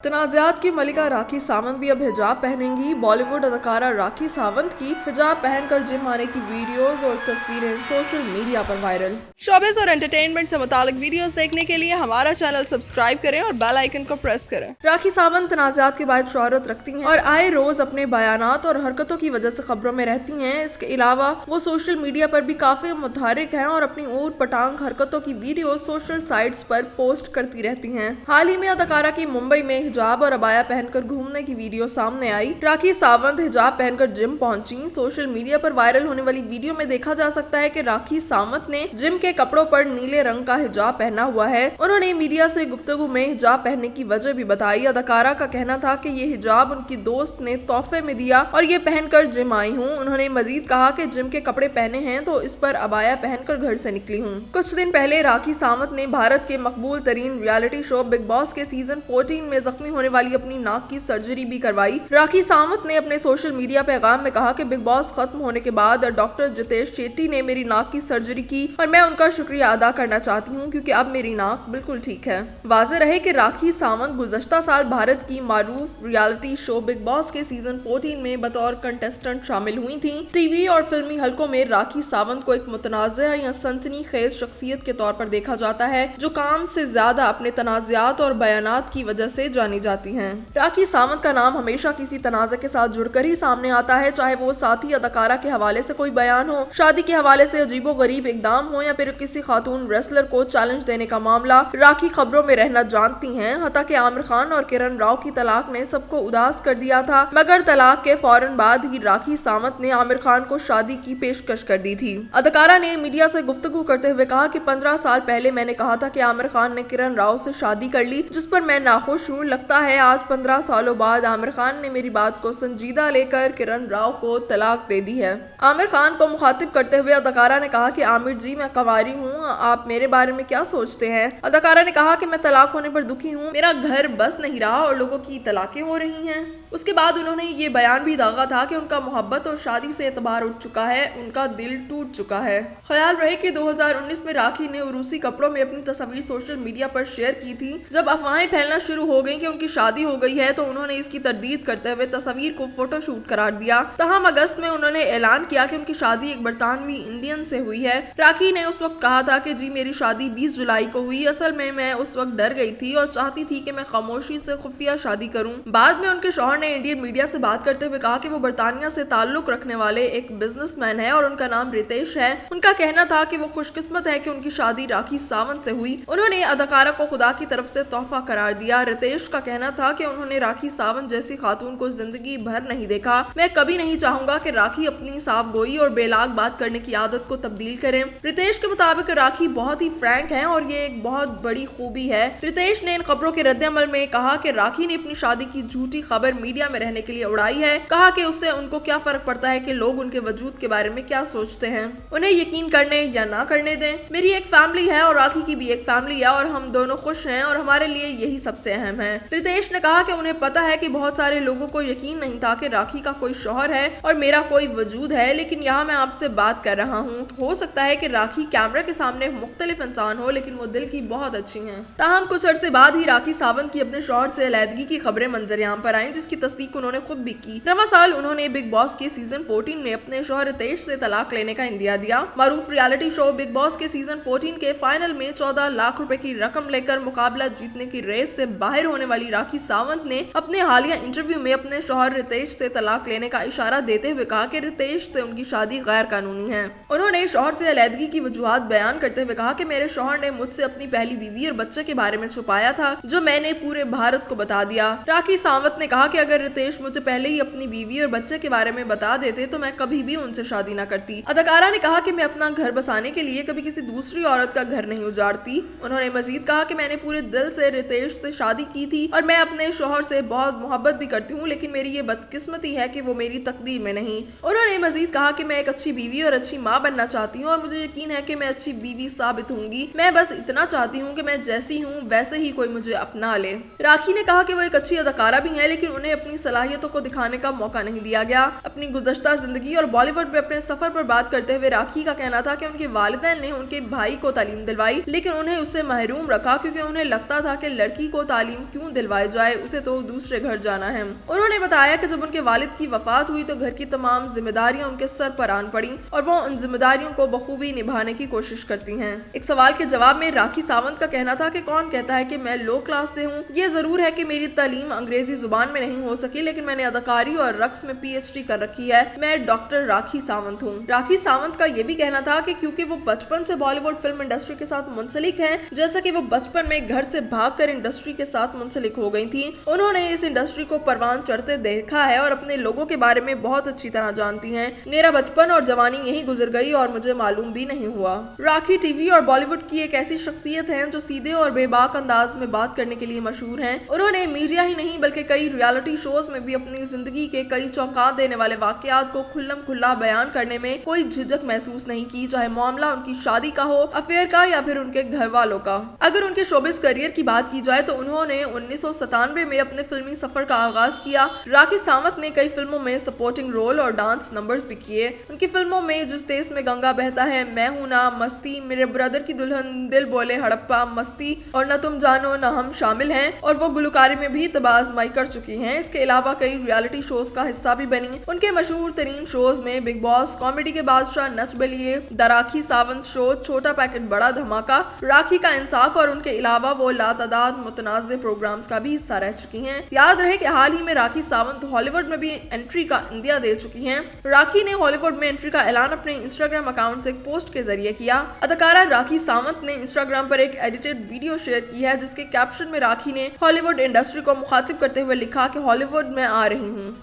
तनाज़ात की मलिका राखी सावंत भी अब हिजाब पहनेंगी। बॉलीवुड अदाकारा राखी सावंत की हिजाब पहनकर जिम आने की वीडियोस और तस्वीरें सोशल मीडिया पर वायरल। शोबिज़ और एंटरटेनमेंट से मुतालिक वीडियोस देखने के लिए हमारा चैनल सब्सक्राइब करें और बेल आइकन को प्रेस करें। राखी सावंत तनाज़ात के बाद शोहरत रखती हैं और आए रोज अपने बयानात और हरकतों की वजह से खबरों में रहती हैं। इसके अलावा वो सोशल मीडिया पर भी काफी मुतहरिक हैं और अपनी ऊट पटांग हरकतों की वीडियो सोशल साइट्स पर पोस्ट करती रहती हैं। हाल ही में अदाकारा की मुंबई में हिजाब और अबाया पहनकर घूमने की वीडियो सामने आई। राखी सावंत हिजाब पहनकर जिम पहुंची। सोशल मीडिया पर वायरल होने वाली वीडियो में देखा जा सकता है कि राखी सावंत ने जिम के कपड़ों पर नीले रंग का हिजाब पहना हुआ है। उन्होंने मीडिया से गुफ्तगू में हिजाब पहनने की वजह भी बताई। अदाकारा का कहना था कि ये हिजाब उनकी दोस्त ने तोहफे में दिया और ये पहनकर जिम आई हूँ। उन्होंने मजीद कहा कि जिम के कपड़े पहने हैं तो इस पर अबाया पहनकर घर से निकली हूँ। कुछ दिन पहले राखी सावंत ने भारत के मकबूल तरीन रियलिटी शो बिग बॉस के सीजन 14 में जख्मी होने वाली अपनी नाक की सर्जरी भी करवाई। राखी सावंत ने अपने सोशल मीडिया पैगाम में कहा कि बिग बॉस खत्म होने के बाद डॉक्टर जितेश शेट्टी ने मेरी नाक की सर्जरी की और मैं उनका शुक्रिया अदा करना चाहती हूं क्योंकि अब मेरी नाक बिल्कुल ठीक है। वाज़ेह रहे कि राखी सावंत गुज़श्ता साल भारत की मारूफ रियलिटी शो बिग बॉस के सीजन 14 में बतौर कंटेस्टेंट शामिल हुई थी। टीवी और फिल्मी हलकों में राखी सावंत को एक मुतनाज़ा या सनसनीखेज शख्सियत के तौर पर देखा जाता है जो काम से ज्यादा अपने तनाज़ात और बयानात की वजह से जानी जाती हैं। राखी सावंत का नाम हमेशा किसी तनाज़े के साथ जुड़कर ही सामने आता है, चाहे वो साथी अदाकारा के हवाले से कोई बयान हो, शादी के हवाले से अजीबो गरीब इकदाम हो या फिर किसी खातून रेसलर को चैलेंज देने का मामला। राखी खबरों में रहना जानती हैं। हता कि आमिर खान और किरण राव की तलाक ने सबको उदास कर दिया था, मगर तलाक के फौरन बाद ही राखी सावंत ने आमिर खान को शादी की पेशकश कर दी थी। अदाकारा ने मीडिया से गुफ्तगू करते हुए कहा कि 15 साल पहले मैंने कहा था कि आमिर खान ने किरण राव से शादी कर ली, जिस पर मैं नाखुश हूँ। लगता है आज 15 सालों बाद आमिर खान ने मेरी बात को संजीदा लेकर किरण राव को तलाक दे दी है। आमिर खान को मुखातिब करते हुए अदाकारा ने कहा कि आमिर जी, मैं कंवारी हूँ, आप मेरे बारे में क्या सोचते हैं। अदाकारा ने कहा कि मैं तलाक होने पर दुखी हूँ, मेरा घर बस नहीं रहा और लोगों की तलाकें हो रही हैं। उसके बाद उन्होंने ये बयान भी दागा था कि उनका मोहब्बत और शादी से एतबार उठ चुका है, उनका दिल टूट चुका है। ख्याल रहे कि 2019 में राखी ने उरूसी कपड़ों में अपनी तस्वीर सोशल मीडिया पर शेयर की थी। जब अफवाहें फैलना शुरू हो गई कि उनकी शादी हो गई है तो उन्होंने इसकी तरदीद करते हुए तस्वीर को फोटोशूट करार दिया। तहम अगस्त में उन्होंने ऐलान किया कि उनकी शादी एक बरतानवी इंडियन से हुई है। राखी ने उस वक्त कहा था कि जी मेरी शादी 20 जुलाई को हुई। असल में मैं उस वक्त डर गई थी और चाहती थी कि मैं खामोशी से खुफिया शादी करूं। बाद में उनके शौहर ने इंडियन मीडिया से बात करते हुए कहा कि वो बरतानिया से ताल्लुक रखने वाले एक बिजनेसमैन है और उनका नाम रितेश है। उनका कहना था कि वो खुशकिस्मत है कि उनकी शादी राखी सावंत से हुई। उन्होंने अदाकारा को खुदा की तरफ से तोहफा करार दिया। रितेश का कहना था कि उन्होंने राखी सावंत जैसी खातून को जिंदगी भर नहीं देखा। मैं कभी नहीं चाहूंगा कि राखी अपनी साफ गोई और बेलाग बात करने की आदत को तब्दील करें। रितेश के मुताबिक राखी बहुत ही फ्रैंक है और ये एक बहुत बड़ी खूबी है। रितेश ने इन खबरों के रद्द-ए-अमल में कहा कि राखी ने अपनी शादी की झूठी खबर मीडिया में रहने के लिए उड़ाई है। कहा कि उससे उनको क्या फर्क पड़ता है कि लोग उनके वजूद के बारे में क्या सोचते हैं, उन्हें यकीन करने या ना करने दें। मेरी एक फैमिली है और राखी की भी एक फैमिली है और हम दोनों खुश हैं और हमारे लिए यही सबसे अहम है। रितेश ने कहा कि उन्हें पता है कि बहुत सारे लोगों को यकीन नहीं था कि राखी का कोई शौहर है और मेरा कोई वजूद है, लेकिन यहाँ मैं आपसे बात कर रहा हूँ। हो सकता है कि राखी कैमरा के सामने मुख्तलिफ इंसान हो लेकिन वो दिल की बहुत अच्छी हैं। ताहम कुछ अरसे बाद ही राखी सावंत की अपने शौहर से अलैदगी की खबरें मंजर-ए-आम पर आई, जिसकी तस्दीक उन्होंने खुद भी की। रवा साल उन्होंने बिग बॉस के सीजन 14 में अपने शौहर रितेश से तलाक लेने का इंदिया दिया। मारूफ रियलिटी शो बिग बॉस के सीजन 14 के फाइनल में 14 लाख रुपए की रकम लेकर मुकाबला जीतने की रेस से बाहर होने वाली राखी सावंत ने अपने हालिया इंटरव्यू में अपने शौहर रितेश से तलाक लेने का इशारा देते हुए कहा कि रितेश से उनकी शादी गैर कानूनी है। उन्होंने शौहर से अलैदगी की वजूहात बयान करते हुए कहा कि मेरे शौहर ने मुझसे अपनी पहली बीवी और बच्चे के बारे में छुपाया था जो मैंने पूरे भारत को बता दिया। राखी सावंत ने कहा कि अगर रितेश मुझे पहले ही अपनी बीवी और बच्चे के बारे में बता देते तो मैं कभी भी उनसे शादी न करती। अदाकारा ने कहा कि मैं अपना घर बसाने के लिए कभी किसी दूसरी औरत का घर नहीं उजाड़ती। उन्होंने मजीद कहा कि मैंने पूरे दिल से रितेश से शादी की थी और मैं अपने शौहर से बहुत मोहब्बत भी करती हूँ, लेकिन मेरी ये बदकिस्मती है कि वो मेरी तकदीर में नहीं। उन्होंने मजीद कहा कि मैं एक अच्छी बीवी और अच्छी माँ बनना चाहती हूँ और मुझे यकीन है कि मैं अच्छी बीवी साबित होंगी। मैं बस इतना चाहती हूँ कि मैं जैसी हूँ वैसे ही कोई मुझे अपना ले। राखी ने कहा कि वो एक अच्छी अदाकारा भी है लेकिन उन्हें अपनी सलाहियतों को दिखाने का मौका नहीं दिया गया। अपनी गुज़श्ता जिंदगी और बॉलीवुड में अपने सफर पर बात करते हुए राखी का कहना था कि उनके वालिदैन ने उनके भाई को तालीम दिलवाई लेकिन उन्हें उससे महरूम रखा क्योंकि उन्हें लगता था कि लड़की को तालीम क्यों क्यों दिलवाई जाए, उसे तो दूसरे घर जाना है। उन्होंने बताया कि जब उनके वालिद की वफात हुई तो घर की तमाम जिम्मेदारियां उनके सर पर आन पड़ी और वो उन जिम्मेदारियों को बखूबी निभाने की कोशिश करती हैं। एक सवाल के जवाब में राखी सावंत का कहना था कि कौन कहता है कि मैं लो क्लास से हूँ। ये जरूर है कि मेरी तालीम अंग्रेजी जुबान में नहीं हो सकी, लेकिन मैंने अदाकारी और रक्स में PhD कर रखी है। मैं डॉक्टर राखी सावंत हूँ। राखी सावंत का ये भी कहना था कि क्योंकि वो बचपन से बॉलीवुड फिल्म इंडस्ट्री के साथ मुंसलिक हैं, जैसा कि वो बचपन में घर से भागकर इंडस्ट्री के साथ मुंसलिक हो गई थी, उन्होंने इस इंडस्ट्री को परवान चढ़ते देखा है और अपने लोगों के बारे में बहुत अच्छी तरह जानती हैं। मेरा बचपन और जवानी यही गुजर गई और मुझे मालूम भी नहीं हुआ। राखी टीवी और बॉलीवुड की एक ऐसी शख्सियत है जो सीधे और बेबाक अंदाज में बात करने के लिए मशहूर हैं। उन्होंने मीडिया ही नहीं बल्कि कई रियलिटी शोज में भी अपनी जिंदगी के कई चौंका देने वाले वाकयात को खुल्लम खुल्ला बयान करने में कोई झिझक महसूस नहीं की, चाहे मामला उनकी शादी का हो, अफेयर का या फिर उनके घर वालों का। अगर उनके शोबिस करियर की बात की जाए तो उन्होंने 1997 में अपने फिल्मी सफर का आगाज किया। राखी सावंत ने कई फिल्मों में सपोर्टिंग रोल और डांस नंबर्स भी किए। उनकी फिल्मों में जिस देश में गंगा बहता है, मैं हूं ना, मस्ती, मेरे ब्रदर की दुल्हन, दिल बोले हड़प्पा, मस्ती और न तुम जानो न हम शामिल हैं और वो गुलकारी में भी तबाज़माई कर चुकी हैं। इसके अलावा कई रियलिटी शोज का हिस्सा भी बनी। उनके मशहूर तरीन शोज में बिग बॉस, कॉमेडी के बादशाह, नच बलिए, द राखी सावंत शो, छोटा पैकेट बड़ा धमाका, राखी का इंसाफ और उनके अलावा वो लातादाद मुतनाज़ प्रोग्राम्स का भी हिस्सा रह चुकी हैं। याद रहे कि हाल ही में राखी सावंत हॉलीवुड में भी एंट्री का इंदिया दे चुकी हैं। राखी ने हॉलीवुड में एंट्री का ऐलान अपने इंस्टाग्राम अकाउंट से एक पोस्ट के जरिए किया। अदाकारा राखी सावंत ने इंस्टाग्राम पर एक एडिटेड वीडियो शेयर की है जिसके कैप्शन में राखी ने हॉलीवुड इंडस्ट्री को मुखातिब करते हुए लिखा कि हॉलीवुड में आ रही हूँ।